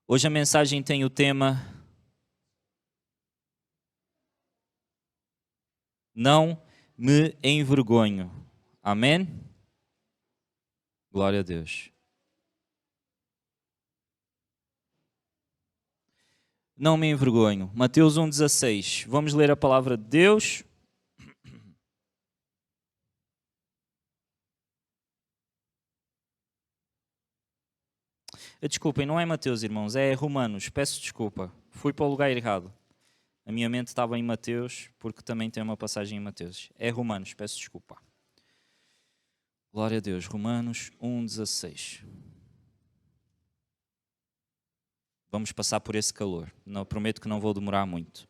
Hoje a mensagem tem o tema Não me envergonho. Amém? Glória a Deus. Não me envergonho. Mateus 1,16. Vamos ler a palavra de Deus. Desculpem, não é Mateus, irmãos, é Romanos. Peço desculpa. Fui para o lugar errado. A minha mente estava em Mateus, porque também tem uma passagem em Mateus. É Romanos, peço desculpa. Glória a Deus. Romanos 1,16. Vamos passar por esse calor. Não, prometo que não vou demorar muito.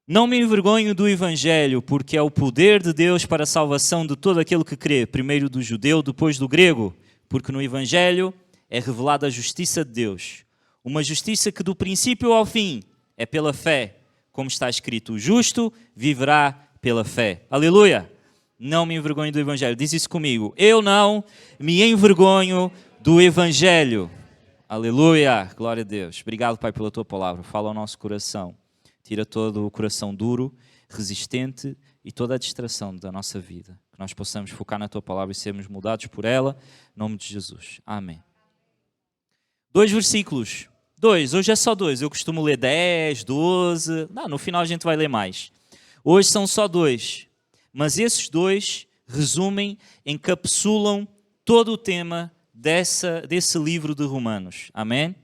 Não me envergonho do Evangelho, porque é o poder de Deus para a salvação de todo aquele que crê, primeiro do judeu, depois do grego, porque no Evangelho é revelada a justiça de Deus. Uma justiça que do princípio ao fim é pela fé, como está escrito, o justo viverá pela fé. Aleluia! Não me envergonho do Evangelho. Diz isso comigo. Eu não me envergonho do Evangelho. Aleluia! Glória a Deus. Obrigado, Pai, pela Tua palavra. Fala ao nosso coração. Tira todo o coração duro, resistente e toda a distração da nossa vida. Que nós possamos focar na Tua palavra e sermos mudados por ela. Em nome de Jesus. Amém. 2 versículos. 2. Hoje é só 2. Eu costumo ler 10, 12. Não, no final a gente vai ler mais. Hoje são só 2. Mas esses 2 resumem, encapsulam todo o tema desse livro de Romanos. Amém?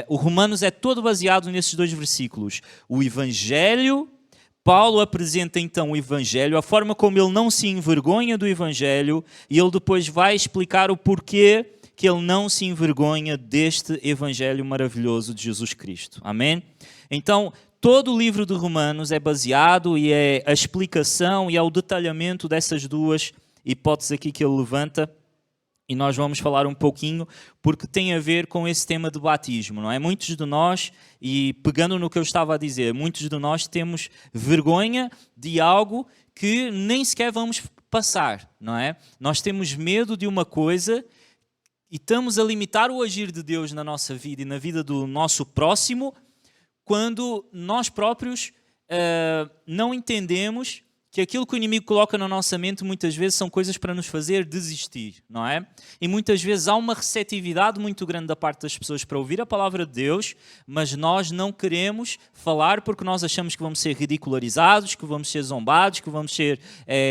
O Romanos é todo baseado nesses 2 versículos. O Evangelho, Paulo apresenta então o Evangelho, a forma como ele não se envergonha do Evangelho, e ele depois vai explicar o porquê que ele não se envergonha deste Evangelho maravilhoso de Jesus Cristo. Amém? Então, todo o livro de Romanos é baseado e é a explicação e é o detalhamento dessas 2 hipóteses aqui que ele levanta. E nós vamos falar um pouquinho, porque tem a ver com esse tema de batismo, não é? Muitos de nós, e pegando no que eu estava a dizer, muitos de nós temos vergonha de algo que nem sequer vamos passar, não é? Nós temos medo de uma coisa e estamos a limitar o agir de Deus na nossa vida e na vida do nosso próximo, quando nós próprios não entendemos que aquilo que o inimigo coloca na nossa mente muitas vezes são coisas para nos fazer desistir, não é? E muitas vezes há uma receptividade muito grande da parte das pessoas para ouvir a palavra de Deus, mas nós não queremos falar porque nós achamos que vamos ser ridicularizados, que vamos ser zombados, que vamos ser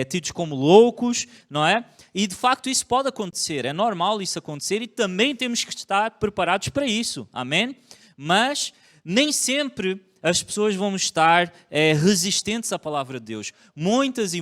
tidos como loucos, não é? E de facto isso pode acontecer, é normal isso acontecer e também temos que estar preparados para isso, amém? Mas nem sempre as pessoas vão estar resistentes à palavra de Deus. Muitas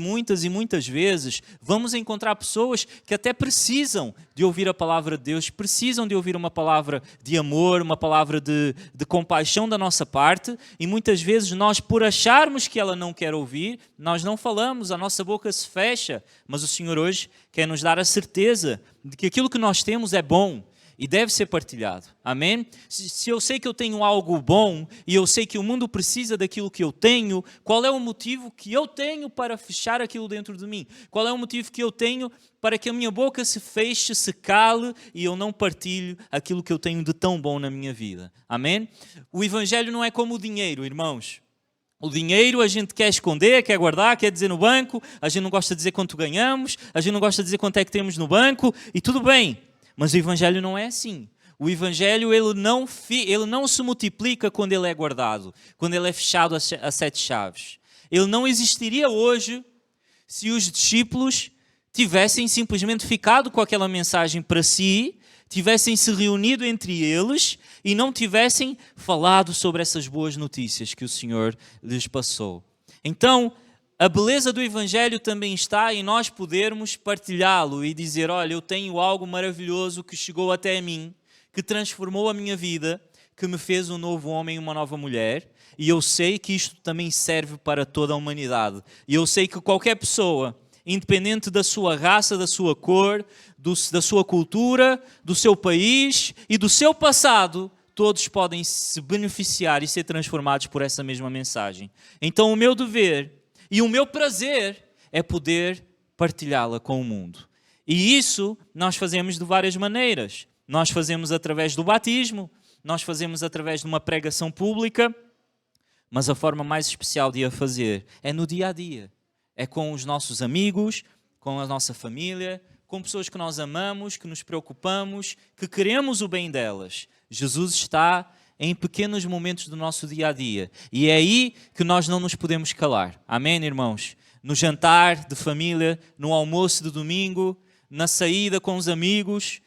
vezes vamos encontrar pessoas que até precisam de ouvir a palavra de Deus, precisam de ouvir uma palavra de amor, uma palavra de compaixão da nossa parte, e muitas vezes nós, por acharmos que ela não quer ouvir, nós não falamos, a nossa boca se fecha, mas o Senhor hoje quer nos dar a certeza de que aquilo que nós temos é bom e deve ser partilhado. Amém? Se eu sei que eu tenho algo bom e eu sei que o mundo precisa daquilo que eu tenho, qual é o motivo que eu tenho para fechar aquilo dentro de mim? Qual é o motivo que eu tenho para que a minha boca se feche, se cale e eu não partilho aquilo que eu tenho de tão bom na minha vida? Amém? O Evangelho não é como o dinheiro, irmãos. O dinheiro a gente quer esconder, quer guardar, quer dizer no banco, a gente não gosta de dizer quanto ganhamos, a gente não gosta de dizer quanto é que temos no banco, e tudo bem. Mas o Evangelho não é assim. O Evangelho ele não se multiplica quando ele é guardado, quando ele é fechado a 7 chaves. Ele não existiria hoje se os discípulos tivessem simplesmente ficado com aquela mensagem para si, tivessem se reunido entre eles e não tivessem falado sobre essas boas notícias que o Senhor lhes passou. Então, a beleza do Evangelho também está em nós podermos partilhá-lo e dizer, olha, eu tenho algo maravilhoso que chegou até mim, que transformou a minha vida, que me fez um novo homem e uma nova mulher, e eu sei que isto também serve para toda a humanidade. E eu sei que qualquer pessoa, independente da sua raça, da sua cor, da sua cultura, do seu país e do seu passado, todos podem se beneficiar e ser transformados por essa mesma mensagem. Então o meu dever e o meu prazer é poder partilhá-la com o mundo. E isso nós fazemos de várias maneiras. Nós fazemos através do batismo, nós fazemos através de uma pregação pública, mas a forma mais especial de a fazer é no dia a dia. É com os nossos amigos, com a nossa família, com pessoas que nós amamos, que nos preocupamos, que queremos o bem delas. Jesus está em pequenos momentos do nosso dia a dia. E é aí que nós não nos podemos calar. Amém, irmãos? No jantar de família, no almoço de domingo, na saída com os amigos,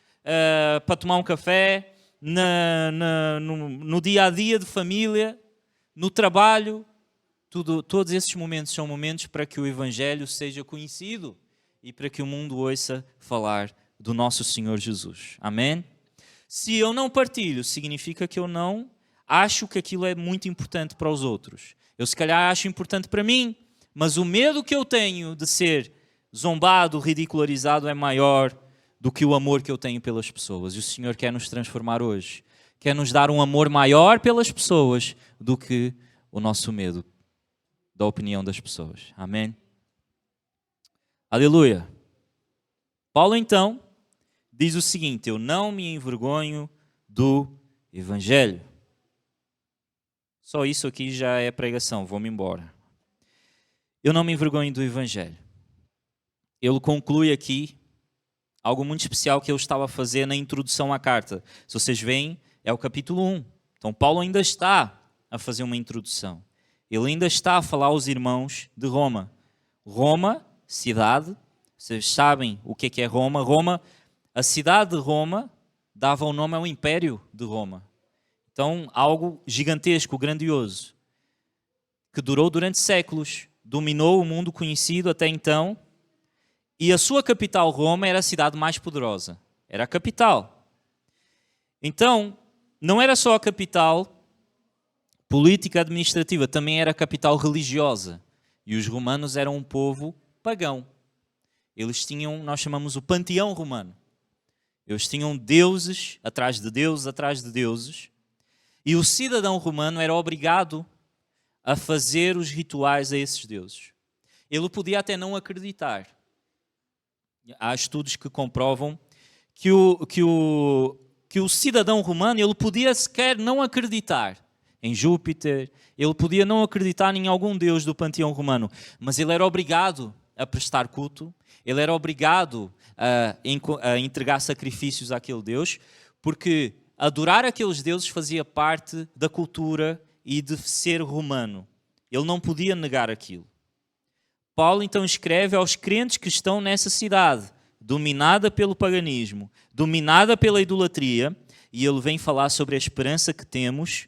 para tomar um café, no dia a dia de família, no trabalho. Todos esses momentos são momentos para que o Evangelho seja conhecido e para que o mundo ouça falar do nosso Senhor Jesus. Amém? Se eu não partilho, significa que eu não acho que aquilo é muito importante para os outros. Eu se calhar acho importante para mim, mas o medo que eu tenho de ser zombado, ridicularizado é maior do que o amor que eu tenho pelas pessoas. E o Senhor quer nos transformar hoje. Quer nos dar um amor maior pelas pessoas do que o nosso medo da opinião das pessoas. Amém? Aleluia. Paulo, então, diz o seguinte: eu não me envergonho do Evangelho. Só isso aqui já é pregação, vou-me embora. Eu não me envergonho do Evangelho. Ele conclui aqui algo muito especial que ele estava a fazer na introdução à carta. Se vocês veem, é o capítulo 1. Então, Paulo ainda está a fazer uma introdução. Ele ainda está a falar aos irmãos de Roma. Roma, cidade, vocês sabem o que é Roma. Roma, a cidade de Roma, dava o nome ao Império de Roma. Então, algo gigantesco, grandioso, que durou durante séculos, dominou o mundo conhecido até então, e a sua capital, Roma, era a cidade mais poderosa. Era a capital. Então, não era só a capital política administrativa, também era a capital religiosa. E os romanos eram um povo pagão. Eles tinham, nós chamamos o panteão romano. Eles tinham deuses atrás de deuses, atrás de deuses. E o cidadão romano era obrigado a fazer os rituais a esses deuses. Ele podia até não acreditar. Há estudos que comprovam que o cidadão romano ele podia sequer não acreditar em Júpiter, ele podia não acreditar em algum deus do panteão romano, mas ele era obrigado a prestar culto, ele era obrigado a entregar sacrifícios àquele deus, porque adorar aqueles deuses fazia parte da cultura e de ser romano. Ele não podia negar aquilo. Paulo então escreve aos crentes que estão nessa cidade, dominada pelo paganismo, dominada pela idolatria, e ele vem falar sobre a esperança que temos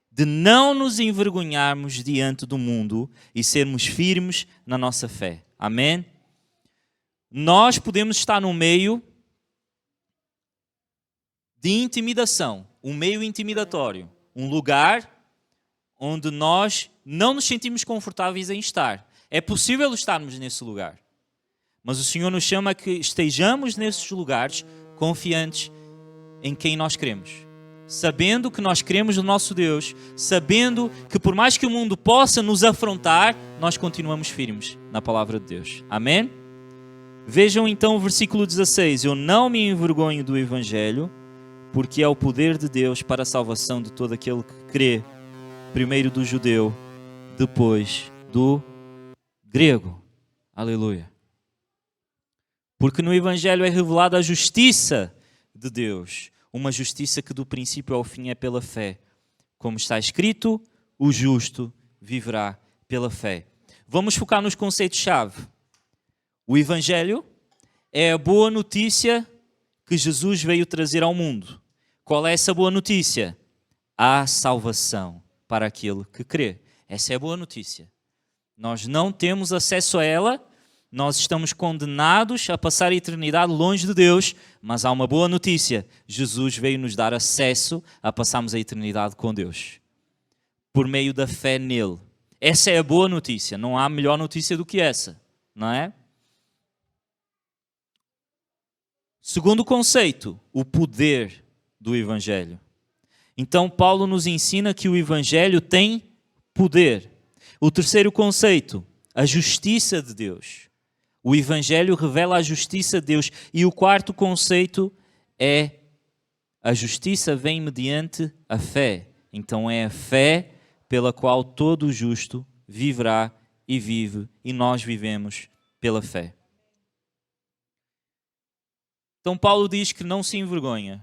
de não nos envergonharmos diante do mundo e sermos firmes na nossa fé. Amém? Nós podemos estar no meio de intimidação, um meio intimidatório, um lugar onde nós não nos sentimos confortáveis em estar. É possível estarmos nesse lugar, mas o Senhor nos chama a que estejamos nesses lugares confiantes em quem nós cremos, sabendo que nós cremos no nosso Deus, sabendo que por mais que o mundo possa nos afrontar, nós continuamos firmes na palavra de Deus. Amém? Vejam então o versículo 16. Eu não me envergonho do Evangelho, porque é o poder de Deus para a salvação de todo aquele que crê, primeiro do judeu, depois do grego. Aleluia. Porque no Evangelho é revelada a justiça de Deus, uma justiça que do princípio ao fim é pela fé. Como está escrito, o justo viverá pela fé. Vamos focar nos conceitos-chave. O Evangelho é a boa notícia que Jesus veio trazer ao mundo. Qual é essa boa notícia? Há salvação para aquele que crê. Essa é a boa notícia. Nós não temos acesso a ela, nós estamos condenados a passar a eternidade longe de Deus, mas há uma boa notícia. Jesus veio nos dar acesso a passarmos a eternidade com Deus, por meio da fé nele. Essa é a boa notícia, não há melhor notícia do que essa, não é? Segundo conceito, o poder do Evangelho. Então, Paulo nos ensina que o Evangelho tem poder. O terceiro conceito, a justiça de Deus. O Evangelho revela a justiça de Deus. E o quarto conceito é a justiça vem mediante a fé. Então é a fé pela qual todo justo viverá e vive, e nós vivemos pela fé. Então Paulo diz que não se envergonha.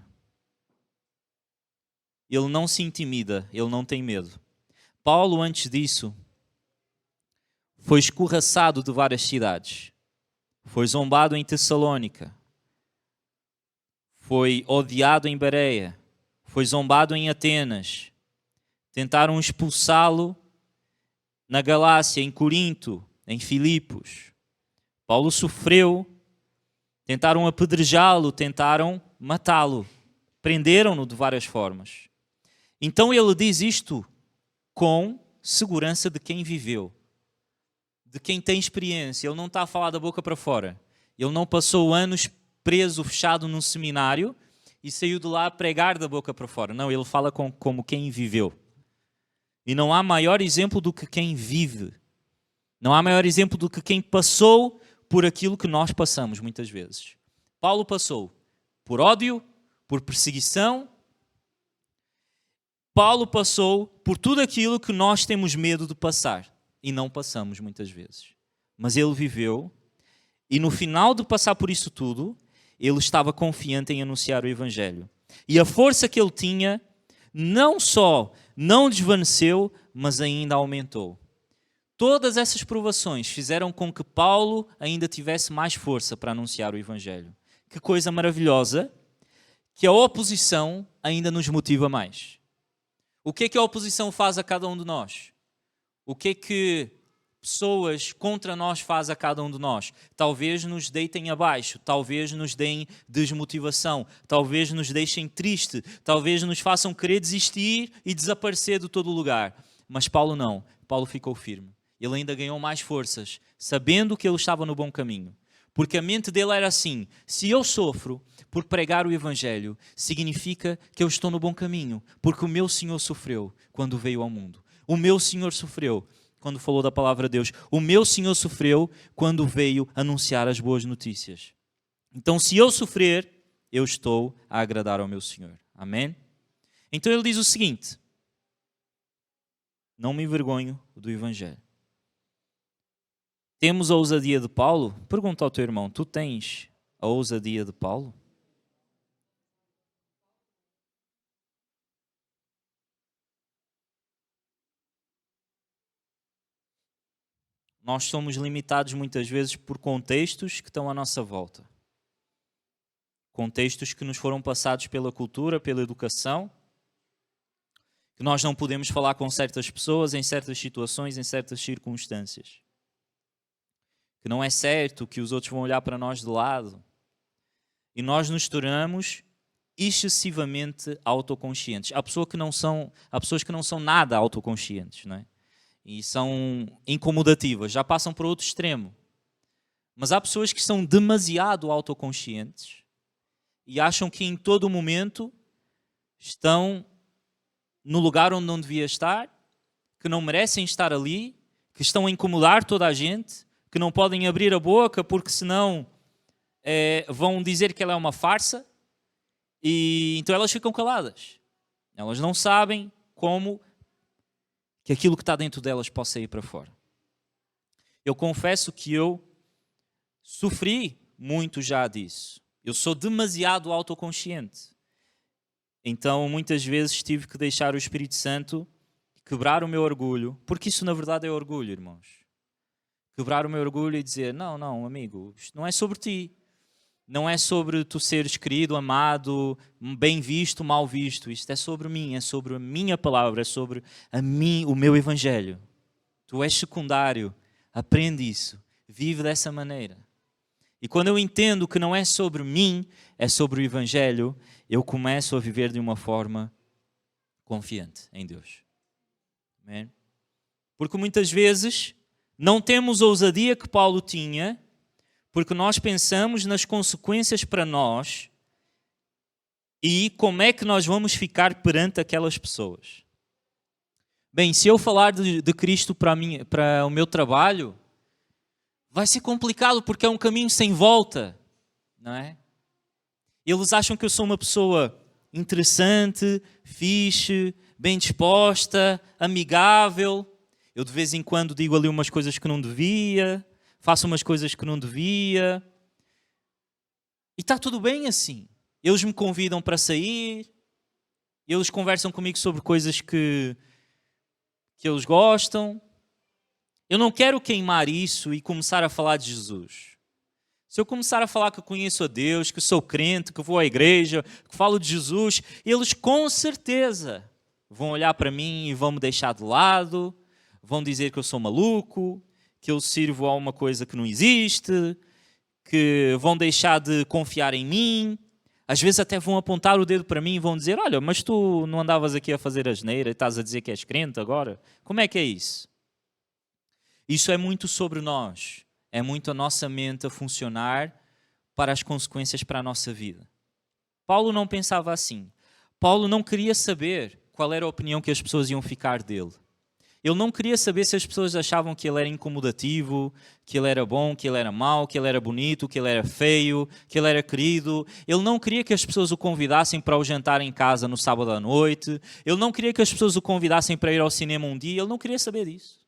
Ele não se intimida, ele não tem medo. Paulo, antes disso, foi escorraçado de várias cidades. Foi zombado em Tessalônica. Foi odiado em Bereia. Foi zombado em Atenas. Tentaram expulsá-lo na Galácia, em Corinto, em Filipos. Paulo sofreu. Tentaram apedrejá-lo, tentaram matá-lo. Prenderam-no de várias formas. Então ele diz isto com segurança de quem viveu, de quem tem experiência. Ele não está a falar da boca para fora. Ele não passou anos preso, fechado num seminário e saiu de lá a pregar da boca para fora. Não, ele fala como quem viveu. E não há maior exemplo do que quem vive. Não há maior exemplo do que quem passou por aquilo que nós passamos muitas vezes. Paulo passou por ódio, por perseguição. Paulo passou por tudo aquilo que nós temos medo de passar e não passamos muitas vezes. Mas ele viveu e no final de passar por isso tudo, ele estava confiante em anunciar o Evangelho. E a força que ele tinha não só não desvaneceu, mas ainda aumentou. Todas essas provações fizeram com que Paulo ainda tivesse mais força para anunciar o Evangelho. Que coisa maravilhosa, que a oposição ainda nos motiva mais. O que é que a oposição faz a cada um de nós? O que é que pessoas contra nós faz a cada um de nós? Talvez nos deitem abaixo, talvez nos deem desmotivação, talvez nos deixem triste, talvez nos façam querer desistir e desaparecer de todo o lugar. Mas Paulo não, Paulo ficou firme. Ele ainda ganhou mais forças, sabendo que ele estava no bom caminho. Porque a mente dele era assim: se eu sofro por pregar o Evangelho, significa que eu estou no bom caminho, porque o meu Senhor sofreu quando veio ao mundo. O meu Senhor sofreu quando falou da palavra de Deus. O meu Senhor sofreu quando veio anunciar as boas notícias. Então, se eu sofrer, eu estou a agradar ao meu Senhor. Amém? Então ele diz o seguinte: não me envergonho do Evangelho. Temos a ousadia de Paulo? Pergunta ao teu irmão: tu tens a ousadia de Paulo? Nós somos limitados muitas vezes por contextos que estão à nossa volta. Contextos que nos foram passados pela cultura, pela educação, que nós não podemos falar com certas pessoas em certas situações, em certas circunstâncias. Que não é certo, que os outros vão olhar para nós de lado. E nós nos tornamos excessivamente autoconscientes. Há pessoas que não são nada autoconscientes, não é? E são incomodativas, já passam para outro extremo. Mas há pessoas que são demasiado autoconscientes e acham que em todo momento estão no lugar onde não devia estar, que não merecem estar ali, que estão a incomodar toda a gente, que não podem abrir a boca porque senão vão dizer que ela é uma farsa, e então elas ficam caladas. Elas não sabem como que aquilo que está dentro delas possa ir para fora. Eu confesso que eu sofri muito já disso. Eu sou demasiado autoconsciente. Então, muitas vezes tive que deixar o Espírito Santo quebrar o meu orgulho, porque isso na verdade é orgulho, irmãos. Quebrar o meu orgulho e dizer: não, amigo, isto não é sobre ti. Não é sobre tu seres querido, amado, bem visto, mal visto. Isto é sobre mim, é sobre a minha palavra, é sobre o meu Evangelho. Tu és secundário, aprende isso, vive dessa maneira. E quando eu entendo que não é sobre mim, é sobre o Evangelho, eu começo a viver de uma forma confiante em Deus. Amém? Porque muitas vezes não temos a ousadia que Paulo tinha, porque nós pensamos nas consequências para nós e como é que nós vamos ficar perante aquelas pessoas. Bem, se eu falar de Cristo para o meu trabalho, vai ser complicado porque é um caminho sem volta, não é? Eles acham que eu sou uma pessoa interessante, fixe, bem disposta, amigável. Eu de vez em quando digo ali umas coisas que não devia, faço umas coisas que não devia. E está tudo bem assim. Eles me convidam para sair, eles conversam comigo sobre coisas que eles gostam. Eu não quero queimar isso e começar a falar de Jesus. Se eu começar a falar que eu conheço a Deus, que sou crente, que vou à igreja, que falo de Jesus, eles com certeza vão olhar para mim e vão me deixar de lado, vão dizer que eu sou maluco, que eu sirvo a uma coisa que não existe, que vão deixar de confiar em mim. Às vezes até vão apontar o dedo para mim e vão dizer: olha, mas tu não andavas aqui a fazer asneira e estás a dizer que és crente agora? Como é que é isso? Isso é muito sobre nós. É muito a nossa mente a funcionar para as consequências para a nossa vida. Paulo não pensava assim. Paulo não queria saber qual era a opinião que as pessoas iam ficar dele. Ele não queria saber se as pessoas achavam que ele era incomodativo, que ele era bom, que ele era mau, que ele era bonito, que ele era feio, que ele era querido. Ele não queria que as pessoas o convidassem para o jantar em casa no sábado à noite. Ele não queria que as pessoas o convidassem para ir ao cinema um dia. Ele não queria saber disso.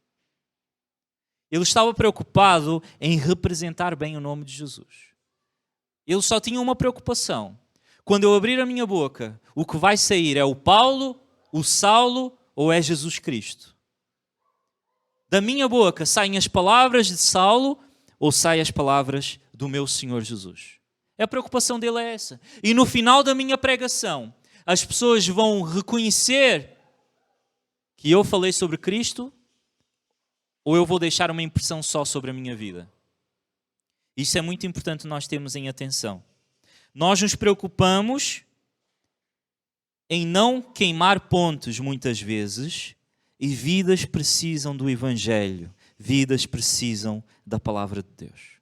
Ele estava preocupado em representar bem o nome de Jesus. Ele só tinha uma preocupação. Quando eu abrir a minha boca, o que vai sair é o Paulo, o Saulo ou é Jesus Cristo? Da minha boca saem as palavras de Saulo ou saem as palavras do meu Senhor Jesus? A preocupação dele é essa. E no final da minha pregação, as pessoas vão reconhecer que eu falei sobre Cristo ou eu vou deixar uma impressão só sobre a minha vida? Isso é muito importante nós termos em atenção. Nós nos preocupamos em não queimar pontos muitas vezes e vidas precisam do Evangelho. Vidas precisam da Palavra de Deus.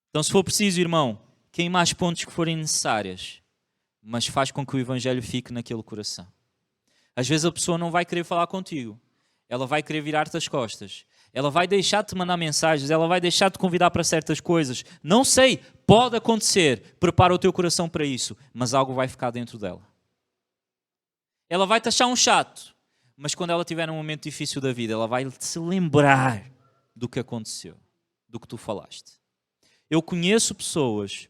Então, se for preciso, irmão, queima as pontes que forem necessárias, mas faz com que o Evangelho fique naquele coração. Às vezes a pessoa não vai querer falar contigo. Ela vai querer virar-te as costas. Ela vai deixar de te mandar mensagens. Ela vai deixar de te convidar para certas coisas. Não sei, pode acontecer. Prepara o teu coração para isso. Mas algo vai ficar dentro dela. Ela vai te achar um chato. Mas quando ela tiver um momento difícil da vida, ela vai se lembrar do que aconteceu. Do que tu falaste. Eu conheço pessoas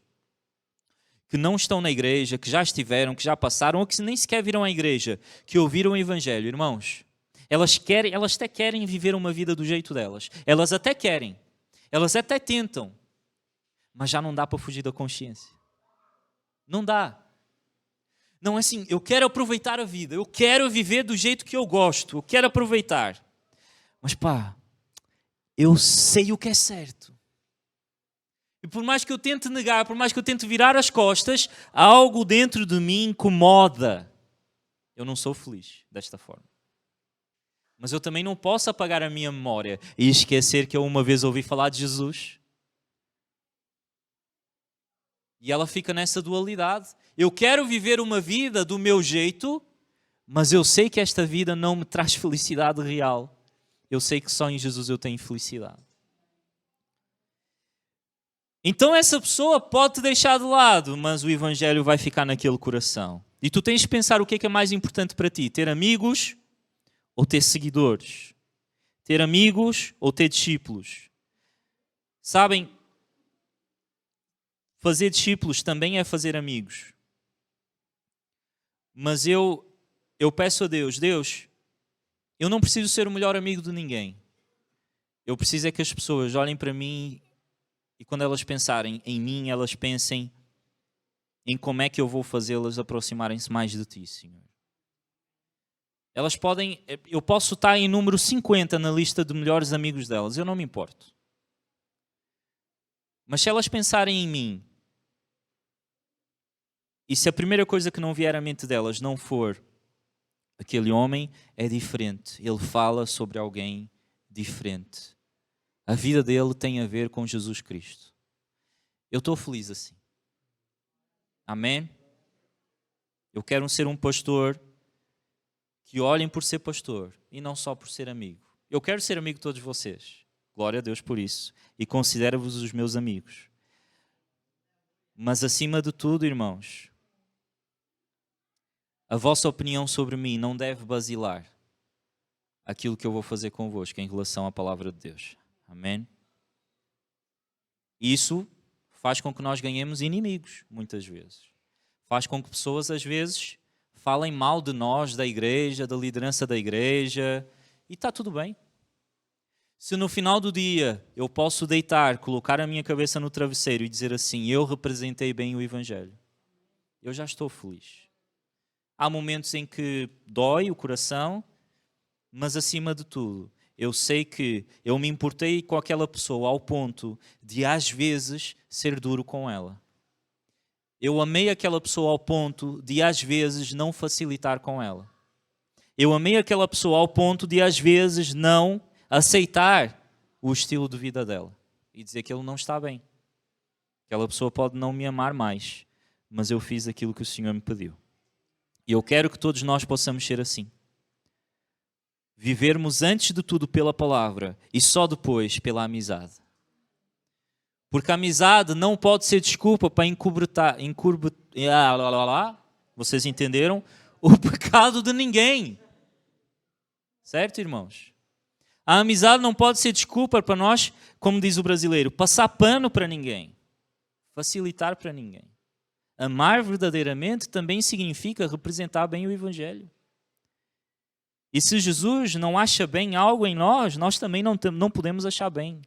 que não estão na igreja, que já estiveram, que já passaram, ou que nem sequer viram a igreja, que ouviram o Evangelho. Irmãos, elas até querem viver uma vida do jeito delas. Elas até querem. Elas até tentam. Mas já não dá para fugir da consciência. Não dá. Não é assim, eu quero aproveitar a vida. Eu quero viver do jeito que eu gosto. Eu quero aproveitar. Mas pá, eu sei o que é certo. E por mais que eu tente negar, por mais que eu tente virar as costas, algo dentro de mim incomoda. Eu não sou feliz desta forma. Mas eu também não posso apagar a minha memória e esquecer que eu uma vez ouvi falar de Jesus. E ela fica nessa dualidade. Eu quero viver uma vida do meu jeito, mas eu sei que esta vida não me traz felicidade real. Eu sei que só em Jesus eu tenho felicidade. Então essa pessoa pode te deixar de lado, mas o Evangelho vai ficar naquele coração. E tu tens de pensar o que é mais importante para ti. Ter amigos ou ter seguidores? Ter amigos ou ter discípulos? Sabem, fazer discípulos também é fazer amigos. Mas eu peço a Deus, eu não preciso ser o melhor amigo de ninguém. Eu preciso é que as pessoas olhem para mim e quando elas pensarem em mim, elas pensem em como é que eu vou fazê-las aproximarem-se mais de ti, Senhor. Eu posso estar em número 50 na lista de melhores amigos delas, eu não me importo. Mas se elas pensarem em mim, e se a primeira coisa que não vier à mente delas não for aquele homem, é diferente. Ele fala sobre alguém diferente. A vida dele tem a ver com Jesus Cristo. Eu estou feliz assim. Amém? Eu quero ser um pastor que olhem por ser pastor e não só por ser amigo. Eu quero ser amigo de todos vocês. Glória a Deus por isso. E considero-vos os meus amigos. Mas acima de tudo, irmãos, a vossa opinião sobre mim não deve basilar aquilo que eu vou fazer convosco em relação à palavra de Deus. Amém? Isso faz com que nós ganhemos inimigos, muitas vezes. Faz com que pessoas, às vezes, falem mal de nós, da igreja, da liderança da igreja, e está tudo bem. Se no final do dia eu posso deitar, colocar a minha cabeça no travesseiro e dizer assim, eu representei bem o Evangelho, eu já estou feliz. Há momentos em que dói o coração, mas acima de tudo, eu sei que eu me importei com aquela pessoa ao ponto de, às vezes, ser duro com ela. Eu amei aquela pessoa ao ponto de, às vezes, não facilitar com ela. Eu amei aquela pessoa ao ponto de, às vezes, não aceitar o estilo de vida dela e dizer que ele não está bem. Aquela pessoa pode não me amar mais, mas eu fiz aquilo que o Senhor me pediu. E eu quero que todos nós possamos ser assim. Vivermos antes de tudo pela palavra e só depois pela amizade. Porque a amizade não pode ser desculpa para encurtar, vocês entenderam? O pecado de ninguém. Certo, irmãos? A amizade não pode ser desculpa para nós, como diz o brasileiro, passar pano para ninguém, facilitar para ninguém. Amar verdadeiramente também significa representar bem o Evangelho. E se Jesus não acha bem algo em nós, nós também não podemos achar bem.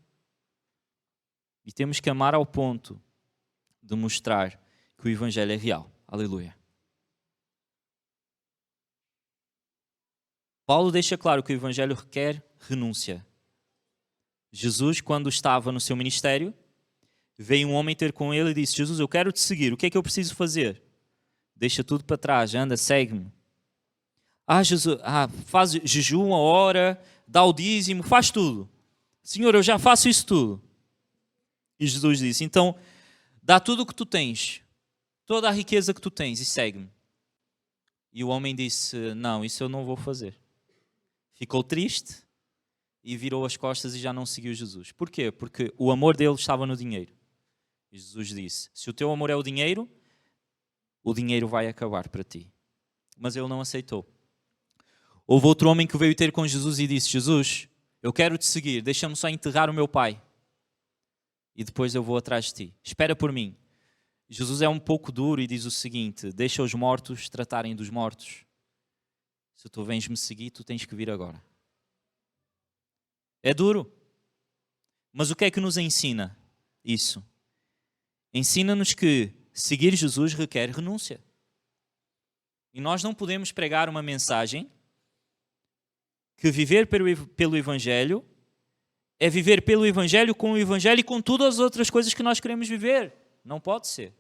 E temos que amar ao ponto de mostrar que o Evangelho é real. Aleluia. Paulo deixa claro que o Evangelho requer renúncia. Jesus, quando estava no seu ministério, veio um homem ter com ele e disse, Jesus, eu quero te seguir, o que é que eu preciso fazer? Deixa tudo para trás, anda, segue-me. Jesus, faz jejum, ora, dá o dízimo, faz tudo. Senhor, eu já faço isso tudo. E Jesus disse, então, dá tudo o que tu tens, toda a riqueza que tu tens e segue-me. E o homem disse, não, isso eu não vou fazer. Ficou triste e virou as costas e já não seguiu Jesus. Porquê? Porque o amor dele estava no dinheiro. E Jesus disse, se o teu amor é o dinheiro vai acabar para ti. Mas ele não aceitou. Houve outro homem que veio ter com Jesus e disse, Jesus, eu quero te seguir, deixa-me só enterrar o meu pai. E depois eu vou atrás de ti. Espera por mim. Jesus é um pouco duro e diz o seguinte, deixa os mortos tratarem dos mortos. Se tu vens me seguir, tu tens que vir agora. É duro. Mas o que é que nos ensina isso? Ensina-nos que seguir Jesus requer renúncia. E nós não podemos pregar uma mensagem que viver pelo Evangelho é viver pelo Evangelho com o Evangelho e com todas as outras coisas que nós queremos viver. Não pode ser.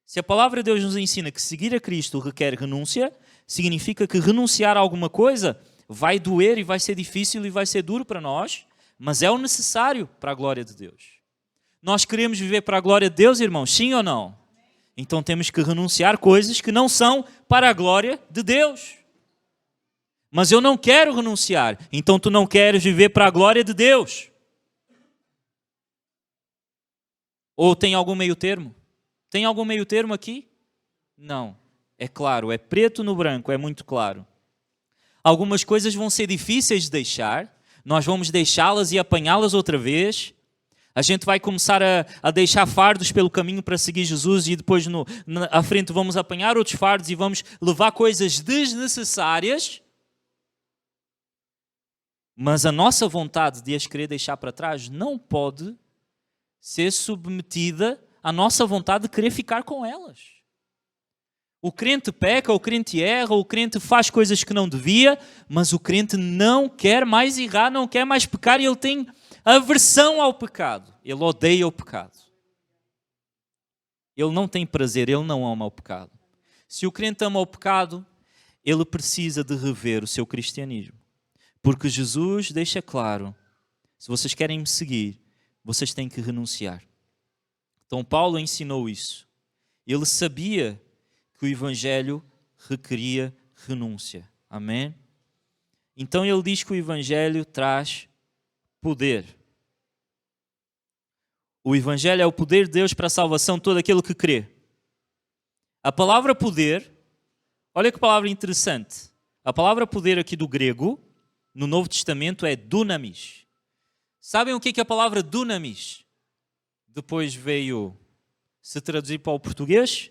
Se a palavra de Deus nos ensina que seguir a Cristo requer renúncia, significa que renunciar a alguma coisa vai doer e vai ser difícil e vai ser duro para nós, mas é o necessário para a glória de Deus. Nós queremos viver para a glória de Deus, irmãos? Sim ou não? Então temos que renunciar coisas que não são para a glória de Deus. Mas eu não quero renunciar, então tu não queres viver para a glória de Deus. Ou tem algum meio termo? Tem algum meio termo aqui? Não. É claro, é preto no branco, é muito claro. Algumas coisas vão ser difíceis de deixar, nós vamos deixá-las e apanhá-las outra vez. A gente vai começar a deixar fardos pelo caminho para seguir Jesus e depois à frente vamos apanhar outros fardos e vamos levar coisas desnecessárias. Mas a nossa vontade de as querer deixar para trás não pode ser submetida à nossa vontade de querer ficar com elas. O crente peca, o crente erra, o crente faz coisas que não devia, mas o crente não quer mais errar, não quer mais pecar e ele tem aversão ao pecado. Ele odeia o pecado. Ele não tem prazer, ele não ama o pecado. Se o crente ama o pecado, ele precisa de rever o seu cristianismo. Porque Jesus deixa claro, se vocês querem me seguir, vocês têm que renunciar. Então Paulo ensinou isso. Ele sabia que o Evangelho requeria renúncia. Amém? Então ele diz que o Evangelho traz poder. O Evangelho é o poder de Deus para a salvação de todo aquele que crê. A palavra poder, Olha que palavra interessante. A palavra poder aqui do grego, no Novo Testamento, é dunamis. Sabem o que é a palavra dunamis? Depois veio se traduzir para o português.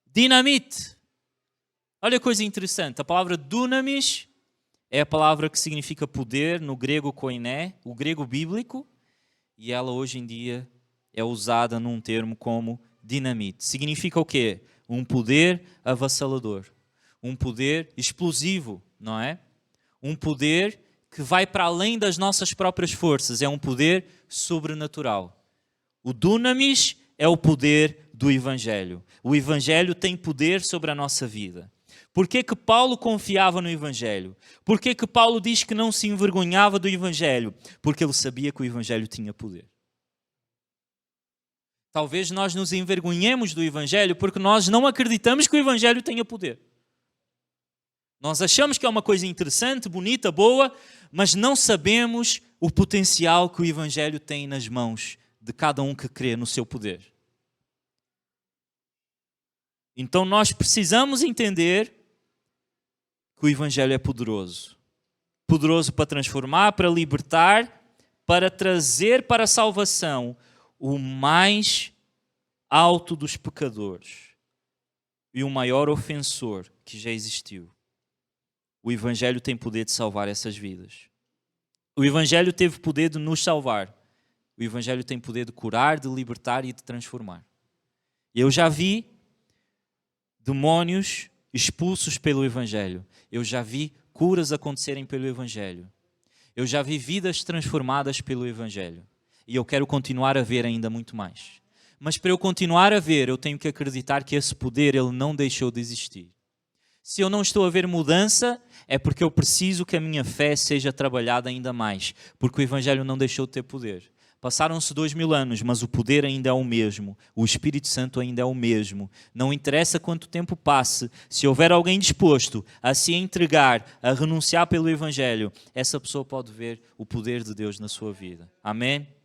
Dinamite. Olha que coisa interessante. A palavra dunamis é a palavra que significa poder no grego koiné, o grego bíblico, e ela hoje em dia é usada num termo como dinamite. Significa o quê? Um poder avassalador. Um poder explosivo, não é? Um poder que vai para além das nossas próprias forças. É um poder sobrenatural. O dunamis é o poder do Evangelho. O Evangelho tem poder sobre a nossa vida. Por que que Paulo confiava no Evangelho? Por que que Paulo diz que não se envergonhava do Evangelho? Porque ele sabia que o Evangelho tinha poder. Talvez nós nos envergonhemos do Evangelho porque nós não acreditamos que o Evangelho tenha poder. Nós achamos que é uma coisa interessante, bonita, boa, mas não sabemos o potencial que o Evangelho tem nas mãos de cada um que crê no seu poder. Então nós precisamos entender que o Evangelho é poderoso. Poderoso para transformar, para libertar, para trazer para a salvação o mais alto dos pecadores e o maior ofensor que já existiu. O Evangelho tem poder de salvar essas vidas. O Evangelho teve poder de nos salvar. O Evangelho tem poder de curar, de libertar e de transformar. Eu já vi demónios expulsos pelo Evangelho. Eu já vi curas acontecerem pelo Evangelho. Eu já vi vidas transformadas pelo Evangelho. E eu quero continuar a ver ainda muito mais. Mas para eu continuar a ver, eu tenho que acreditar que esse poder ele não deixou de existir. Se eu não estou a ver mudança, é porque eu preciso que a minha fé seja trabalhada ainda mais. Porque o Evangelho não deixou de ter poder. Passaram-se 2000 anos, mas o poder ainda é o mesmo. O Espírito Santo ainda é o mesmo. Não interessa quanto tempo passe, se houver alguém disposto a se entregar, a renunciar pelo Evangelho, essa pessoa pode ver o poder de Deus na sua vida. Amém?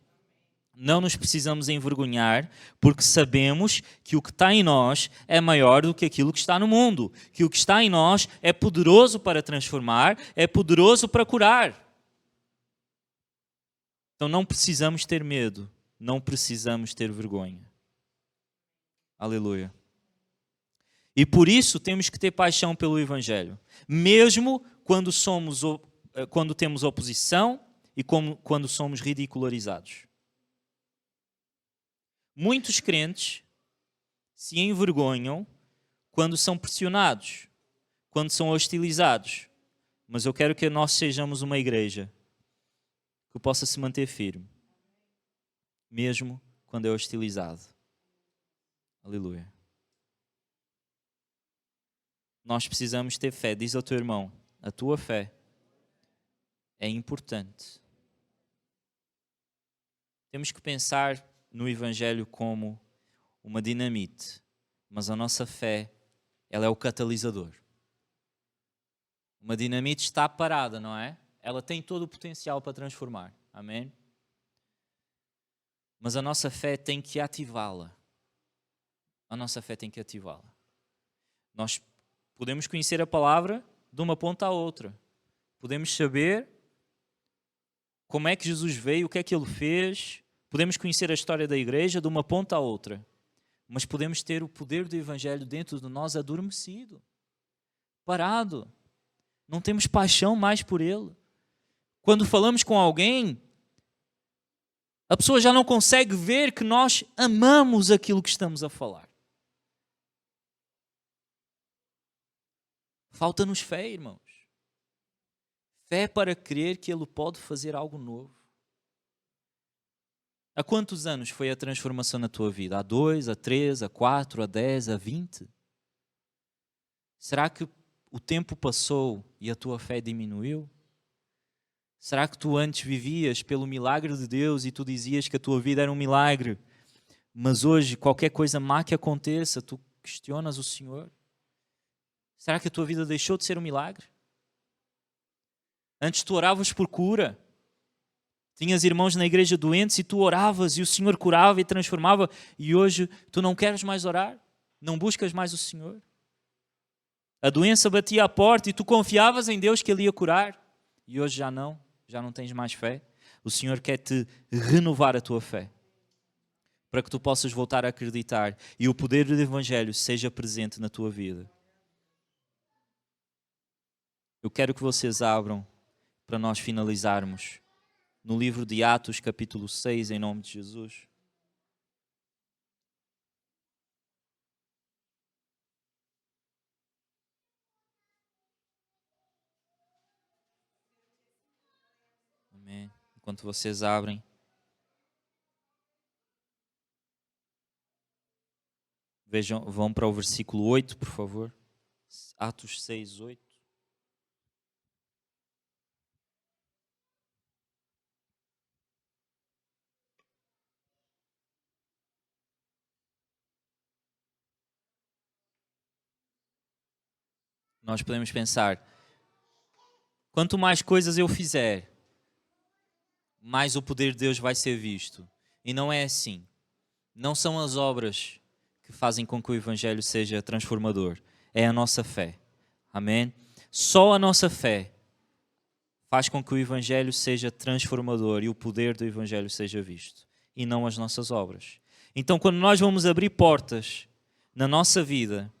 Não nos precisamos envergonhar, porque sabemos que o que está em nós é maior do que aquilo que está no mundo. Que o que está em nós é poderoso para transformar, é poderoso para curar. Então não precisamos ter medo, não precisamos ter vergonha. Aleluia. E por isso temos que ter paixão pelo Evangelho. Mesmo quando temos oposição e quando somos ridicularizados. Muitos crentes se envergonham quando são pressionados, quando são hostilizados. Mas eu quero que nós sejamos uma igreja que possa se manter firme, mesmo quando é hostilizado. Aleluia. Nós precisamos ter fé. Diz ao teu irmão, a tua fé é importante. Temos que pensar no Evangelho como uma dinamite, mas a nossa fé, ela é o catalisador. Uma dinamite está parada, não é? Ela tem todo o potencial para transformar. Amém? Mas a nossa fé tem que ativá-la. A nossa fé tem que ativá-la. Nós podemos conhecer a palavra de uma ponta à outra. Podemos saber como é que Jesus veio, o que é que ele fez. Podemos conhecer a história da igreja de uma ponta à outra. Mas podemos ter o poder do Evangelho dentro de nós adormecido. Parado. Não temos paixão mais por ele. Quando falamos com alguém, a pessoa já não consegue ver que nós amamos aquilo que estamos a falar. Falta-nos fé, irmãos. Fé para crer que ele pode fazer algo novo. Há quantos anos foi a transformação na tua vida? Há 2, há 3, há 4, há 10, há 20? Será que o tempo passou e a tua fé diminuiu? Será que tu antes vivias pelo milagre de Deus e tu dizias que a tua vida era um milagre, mas hoje qualquer coisa má que aconteça, tu questionas o Senhor? Será que a tua vida deixou de ser um milagre? Antes tu oravas por cura. Tinhas irmãos na igreja doentes e tu oravas e o Senhor curava e transformava, e hoje tu não queres mais orar? Não buscas mais o Senhor? A doença batia à porta e tu confiavas em Deus que Ele ia curar. E hoje já não tens mais fé. O Senhor quer te renovar a tua fé, para que tu possas voltar a acreditar e o poder do Evangelho seja presente na tua vida. Eu quero que vocês abram, para nós finalizarmos, no livro de Atos, capítulo 6, em nome de Jesus. Amém. Enquanto vocês abrem, vão para o versículo 8, por favor. Atos 6, 8. Nós podemos pensar, quanto mais coisas eu fizer, mais o poder de Deus vai ser visto. E não é assim. Não são as obras que fazem com que o Evangelho seja transformador. É a nossa fé. Amém? Só a nossa fé faz com que o Evangelho seja transformador e o poder do Evangelho seja visto. E não as nossas obras. Então, quando nós vamos abrir portas na nossa vida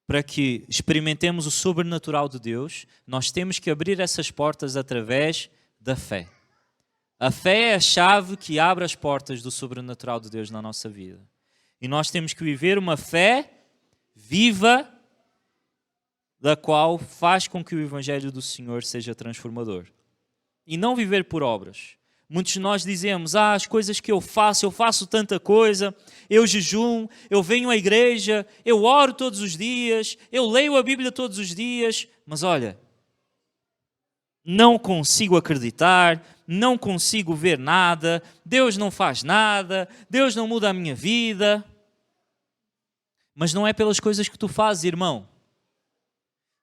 para que experimentemos o sobrenatural de Deus, nós temos que abrir essas portas através da fé. A fé é a chave que abre as portas do sobrenatural de Deus na nossa vida. E nós temos que viver uma fé viva, da qual faz com que o Evangelho do Senhor seja transformador. E não viver por obras. Muitos de nós dizemos, as coisas que eu faço tanta coisa, eu jejum, eu venho à igreja, eu oro todos os dias, eu leio a Bíblia todos os dias, mas olha, não consigo acreditar, não consigo ver nada, Deus não faz nada, Deus não muda a minha vida. Mas não é pelas coisas que tu fazes, irmão.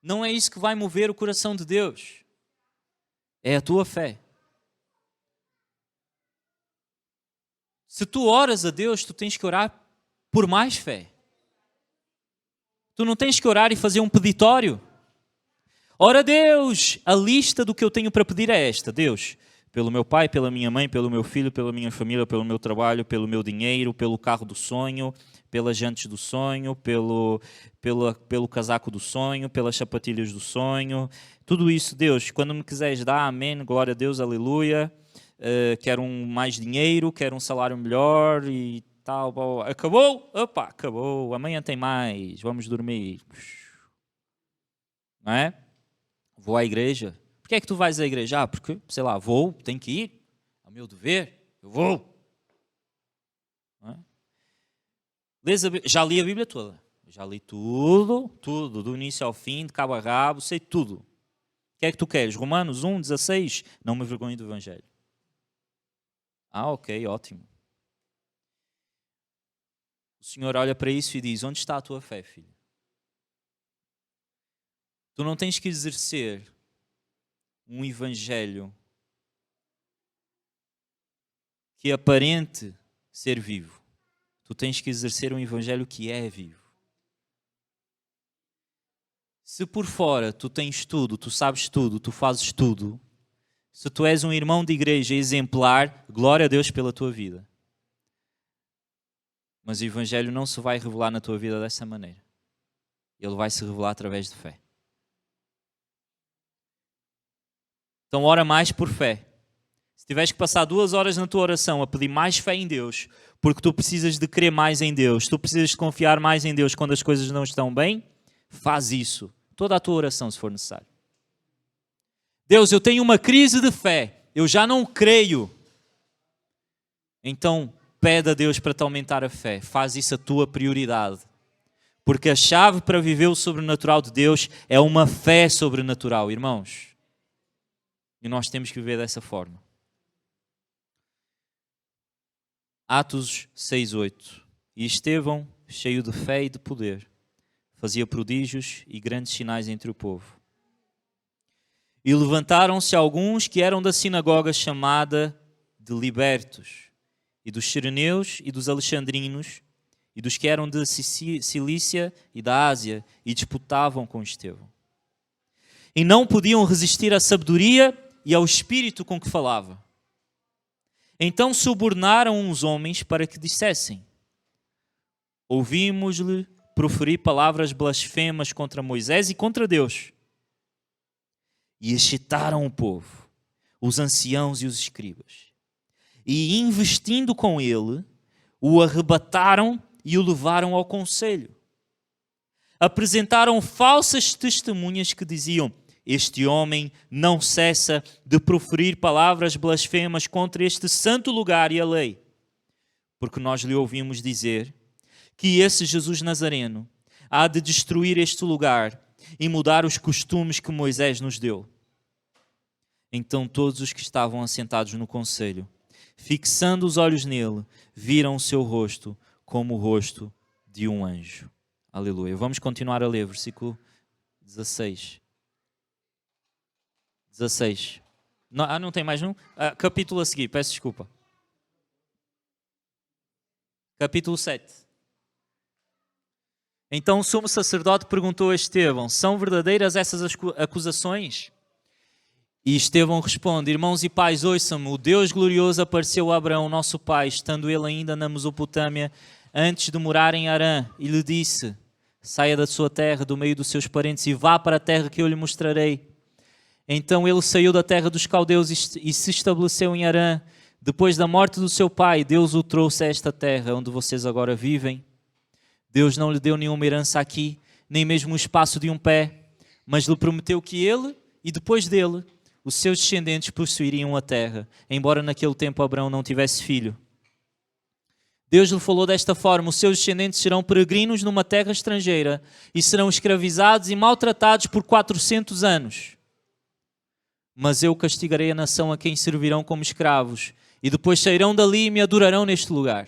Não é isso que vai mover o coração de Deus. É a tua fé. Se tu oras a Deus, tu tens que orar por mais fé. Tu não tens que orar e fazer um peditório. Ora, Deus, a lista do que eu tenho para pedir é esta. Deus, pelo meu pai, pela minha mãe, pelo meu filho, pela minha família, pelo meu trabalho, pelo meu dinheiro, pelo carro do sonho, pelas jantes do sonho, pelo casaco do sonho, pelas sapatilhas do sonho. Tudo isso, Deus, quando me quiseres dar, amém, glória a Deus, aleluia. Quero mais dinheiro, quero um salário melhor e tal. Acabou? Opa, acabou. Amanhã tem mais. Vamos dormir. Não é? Vou à igreja. Por que é que tu vais à igreja? Porque, sei lá, vou, tenho que ir. É o meu dever. Eu vou. Não é? Já li a Bíblia toda. Já li tudo, do início ao fim, de cabo a rabo, sei tudo. O que é que tu queres? Romanos 1, 16? Não me envergonhe do Evangelho. Ok, ótimo. O Senhor olha para isso e diz, onde está a tua fé, filho? Tu não tens que exercer um evangelho que aparente ser vivo. Tu tens que exercer um evangelho que é vivo. Se por fora tu tens tudo, tu sabes tudo, tu fazes tudo, se tu és um irmão de igreja exemplar, glória a Deus pela tua vida. Mas o evangelho não se vai revelar na tua vida dessa maneira. Ele vai se revelar através de fé. Então ora mais por fé. Se tiveres que passar 2 horas na tua oração a pedir mais fé em Deus, porque tu precisas de crer mais em Deus, tu precisas de confiar mais em Deus quando as coisas não estão bem, faz isso. Toda a tua oração, se for necessário. Deus, eu tenho uma crise de fé, eu já não creio. Então, pede a Deus para te aumentar a fé. Faz isso a tua prioridade. Porque a chave para viver o sobrenatural de Deus é uma fé sobrenatural, irmãos. E nós temos que viver dessa forma. Atos 6:8. E Estevão, cheio de fé e de poder, fazia prodígios e grandes sinais entre o povo. E levantaram-se alguns que eram da sinagoga chamada de Libertos, e dos Cireneus e dos Alexandrinos, e dos que eram de Cilícia e da Ásia, e disputavam com Estevão. E não podiam resistir à sabedoria e ao espírito com que falava. Então subornaram uns homens para que dissessem: ouvimos-lhe proferir palavras blasfemas contra Moisés e contra Deus. E excitaram o povo, os anciãos e os escribas. E investindo com ele, o arrebataram e o levaram ao conselho. Apresentaram falsas testemunhas que diziam: este homem não cessa de proferir palavras blasfemas contra este santo lugar e a lei. Porque nós lhe ouvimos dizer que esse Jesus Nazareno há de destruir este lugar e mudar os costumes que Moisés nos deu. Então todos os que estavam assentados no conselho, fixando os olhos nele, viram o seu rosto como o rosto de um anjo. Aleluia. Vamos continuar a ler, versículo 16. 16. Não tem mais um? Capítulo a seguir, peço desculpa. Capítulo 7. Então o sumo sacerdote perguntou a Estevão: são verdadeiras essas acusações? E Estevão responde: irmãos e pais, ouçam-me, o Deus glorioso apareceu a Abraão, nosso pai, estando ele ainda na Mesopotâmia, antes de morar em Harã, e lhe disse: saia da sua terra, do meio dos seus parentes, e vá para a terra que eu lhe mostrarei. Então ele saiu da terra dos caldeus e se estabeleceu em Harã. Depois da morte do seu pai, Deus o trouxe a esta terra, onde vocês agora vivem. Deus não lhe deu nenhuma herança aqui, nem mesmo o espaço de um pé, mas lhe prometeu que ele, e depois dele, os seus descendentes possuiriam a terra, embora naquele tempo Abraão não tivesse filho. Deus lhe falou desta forma: os seus descendentes serão peregrinos numa terra estrangeira e serão escravizados e maltratados por 400 anos. Mas eu castigarei a nação a quem servirão como escravos, e depois sairão dali e me adorarão neste lugar.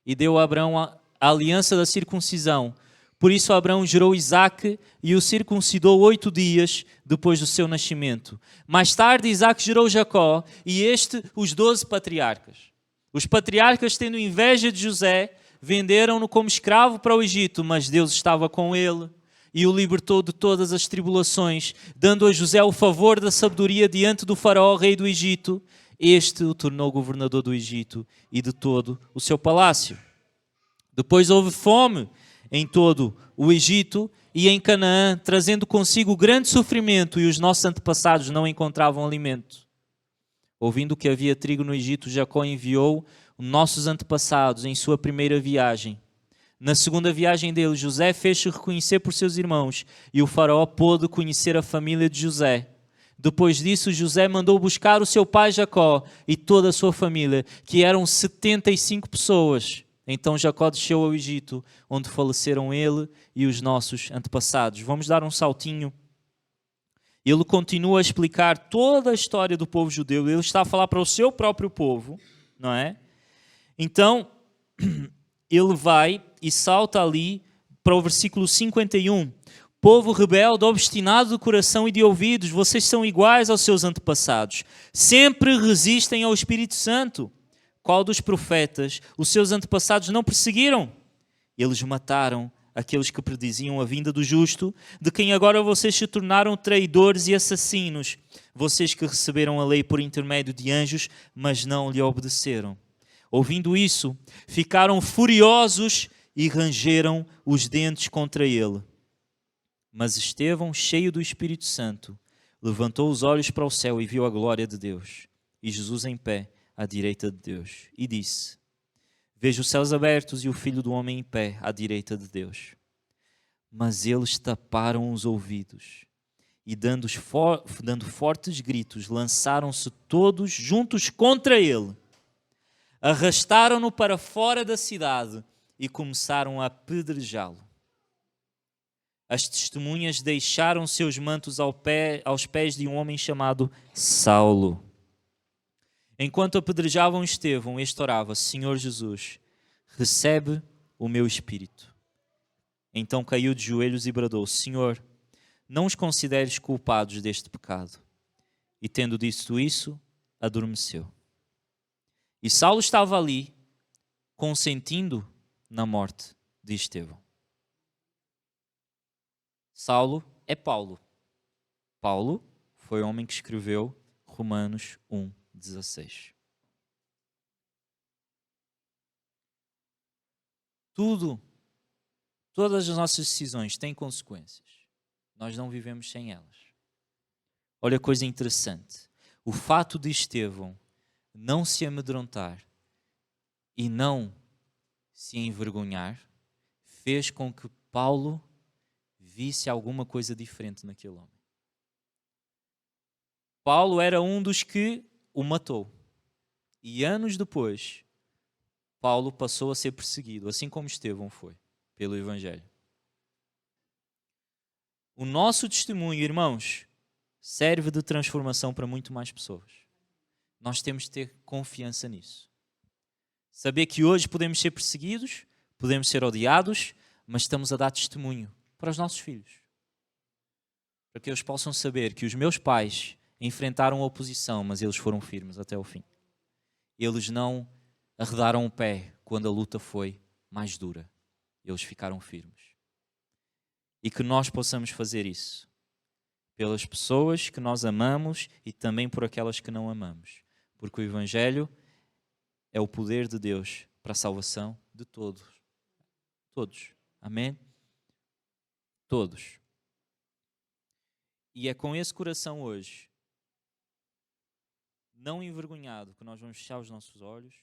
E deu a Abraão a aliança da circuncisão. Por isso Abraão gerou Isaque e o circuncidou 8 dias depois do seu nascimento. Mais tarde Isaque gerou Jacó e os 12 patriarcas. Os patriarcas, tendo inveja de José, venderam-no como escravo para o Egito, mas Deus estava com ele e o libertou de todas as tribulações, dando a José o favor da sabedoria diante do faraó, rei do Egito. Este o tornou governador do Egito e de todo o seu palácio. Depois houve fome em todo o Egito e em Canaã, trazendo consigo grande sofrimento, e os nossos antepassados não encontravam alimento. Ouvindo que havia trigo no Egito, Jacó enviou os nossos antepassados em sua primeira viagem. Na segunda viagem dele, José fez-se reconhecer por seus irmãos, e o faraó pôde conhecer a família de José. Depois disso, José mandou buscar o seu pai Jacó e toda a sua família, que eram 75 pessoas. Então Jacó desceu ao Egito, onde faleceram ele e os nossos antepassados. Vamos dar um saltinho. Ele continua a explicar toda a história do povo judeu. Ele está a falar para o seu próprio povo, não é? Então, ele vai e salta ali para o versículo 51. Povo rebelde, obstinado de coração e de ouvidos, vocês são iguais aos seus antepassados. Sempre resistem ao Espírito Santo. Qual dos profetas os seus antepassados não perseguiram? Eles mataram aqueles que prediziam a vinda do justo, de quem agora vocês se tornaram traidores e assassinos. Vocês que receberam a lei por intermédio de anjos, mas não lhe obedeceram. Ouvindo isso, ficaram furiosos e rangeram os dentes contra ele. Mas Estevão, cheio do Espírito Santo, levantou os olhos para o céu e viu a glória de Deus, e Jesus em pé à direita de Deus, e disse: vejo os céus abertos e o Filho do Homem em pé à direita de Deus. Mas eles taparam os ouvidos e, dando fortes gritos, lançaram-se todos juntos contra ele. Arrastaram-no para fora da cidade e começaram a apedrejá-lo. As testemunhas deixaram seus mantos aos pés de um homem chamado Saulo. Enquanto apedrejavam Estevão, este orava: Senhor Jesus, recebe o meu espírito. Então caiu de joelhos e bradou: Senhor, não os consideres culpados deste pecado. E tendo dito isso, adormeceu. E Saulo estava ali, consentindo na morte de Estevão. Saulo é Paulo. Paulo foi o homem que escreveu Romanos 1:16. Todas as nossas decisões têm consequências. Nós não vivemos sem elas. Olha a coisa interessante. O fato de Estevão não se amedrontar e não se envergonhar fez com que Paulo visse alguma coisa diferente naquele homem. Paulo era um dos que o matou. E anos depois, Paulo passou a ser perseguido, assim como Estevão foi, pelo Evangelho. O nosso testemunho, irmãos, serve de transformação para muito mais pessoas. Nós temos de ter confiança nisso. Saber que hoje podemos ser perseguidos, podemos ser odiados, mas estamos a dar testemunho para os nossos filhos. Para que eles possam saber que os meus pais enfrentaram a oposição, mas eles foram firmes até o fim. Eles não arredaram o pé quando a luta foi mais dura. Eles ficaram firmes. E que nós possamos fazer isso pelas pessoas que nós amamos e também por aquelas que não amamos. Porque o Evangelho é o poder de Deus para a salvação de todos. Todos. Amém? Todos. E é com esse coração hoje, não envergonhado, que nós vamos fechar os nossos olhos